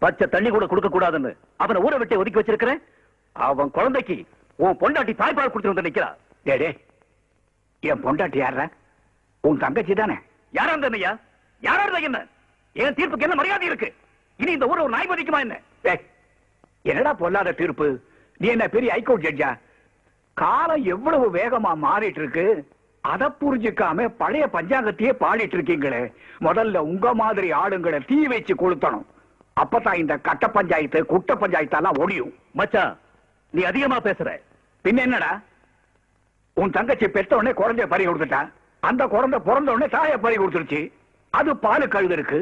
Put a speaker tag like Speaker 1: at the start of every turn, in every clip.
Speaker 1: பச்சை தண்ணி கூட கொடுக்க கூடாதுன்னு அவனை ஊரை விட்டு ஒதுக்கி வச்சிருக்கிறேன். அவன் குழந்தைக்கு உன் பொண்டாட்டி தாய்ப்பால் கொடுத்து வந்து நிக்கிறா.
Speaker 2: டேடே, என் பொண்டாட்டி யார? உன் தங்கச்சி தானே?
Speaker 1: யாரா இருந்தனையா? யாரா இருந்தா என்ன? என் தீர்ப்புக்கு என்ன மரியாதை இருக்கு? இனி இந்த ஊரை ஒரு நாய் மதிக்குமா என்ன?
Speaker 2: என்னடா பொல்லாத தீர்ப்பு? நீ என்ன பெரிய ஹைகோர்ட் ஜட்ஜா? காலம் எவ்வளவு வேகமா மாறிட்டு இருக்கு, அதை புரிஞ்சுக்காம பழைய பஞ்சாங்கத்தையே பாடிட்டு இருக்கீங்களே. முதல்ல உங்க மாதிரி ஆளுங்களை தீ வச்சு கொளுத்தணும். அப்பதான் இந்த கட்ட பஞ்சாயத்து குட்ட பஞ்சாயத்தெல்லாம் ஒழியும்.
Speaker 1: மச்சான், நீ அதிகமா பேசுற.
Speaker 2: பின்ன என்னடா, உன் தங்கச்சி பெத்த உடனே குழந்தைய பறி கொடுத்துட்டா. அந்த குழந்தை பிறந்த உடனே தாயை பறி கொடுத்துருச்சு. அது பாலு கழுது இருக்கு.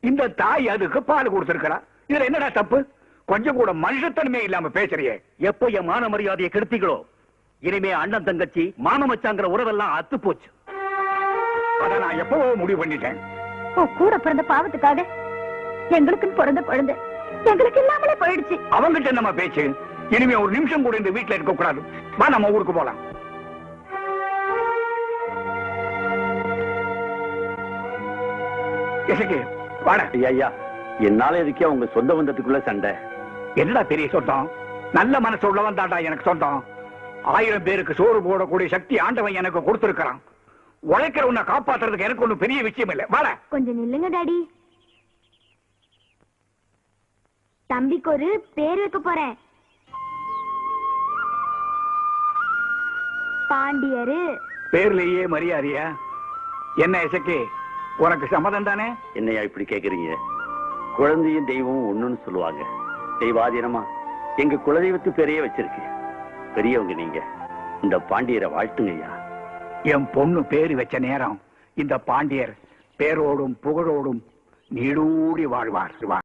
Speaker 2: இந்த தாய் அதுக்கு பால் கொடுத்திருக்கிறா. இதுல என்னடா தப்பு? கொஞ்சம் கூட மனுஷத்தன்மை இல்லாம பேசுறியே.
Speaker 1: எப்போ என் மான மரியாதையை கெடுத்தீங்களோ, இனிமே அண்ணன் தங்கச்சி மாம மச்சாங்கிற உறவெல்லாம் அத்து போச்சு.
Speaker 2: அத நான் எப்பவோ முடிவு பண்ணிட்டேன்.
Speaker 3: கூட பிறந்த பாவத்துக்காக எங்களுக்கு பிறந்த குழந்தை எங்களுக்கு இல்லாமலே போயிடுச்சு.
Speaker 2: அவங்கிட்ட நம்ம பேச்சு. இனிமே ஒரு நிமிஷம் கூட இந்த வீட்டுல இருக்க கூடாது. வா, நம்ம ஊருக்கு போலாம்.
Speaker 1: ஐயா, என்னால இருக்கே உங்க சொந்த பந்தத்துக்குள்ள சண்டை.
Speaker 2: என்னடா பெரிய சொந்தம்? நல்ல மனசு உள்ளவன் தாண்டா எனக்கு சொந்தம். 1000 பேருக்கு சோறு போடக்கூடிய சக்தி ஆண்டவன் எனக்கு கொடுத்திருக்கிறான். உழைக்கிற உன்னை காப்பாத்துறதுக்கு எனக்கு ஒண்ணு பெரிய விஷயம் இல்லை. வாழ
Speaker 3: கொஞ்சம் நில்லுங்க டாடி. தம்பிக்கு ஒரு பேர் வைக்க போறேன். பாண்டியரு.
Speaker 2: பேர்லயே மரியாதையா? என்ன இசக்கி, உனக்கு சம்மதம் தானே?
Speaker 1: என்னையா இப்படி கேக்குறீங்க? குழந்தையும் தெய்வமும் ஒண்ணுன்னு சொல்லுவாங்க. தெய்வாதீனமா எங்க குலதெய்வத்து பேரையே வச்சிருக்கு. பெரியவங்க நீங்க. இந்த பாண்டியரை வாழ்த்துங்க ஐயா.
Speaker 2: என் பொண்ணு பேரு வச்ச நேரம் இந்த பாண்டியர் பேரோடும் புகழோடும் நீடூடி வாழ்வார்.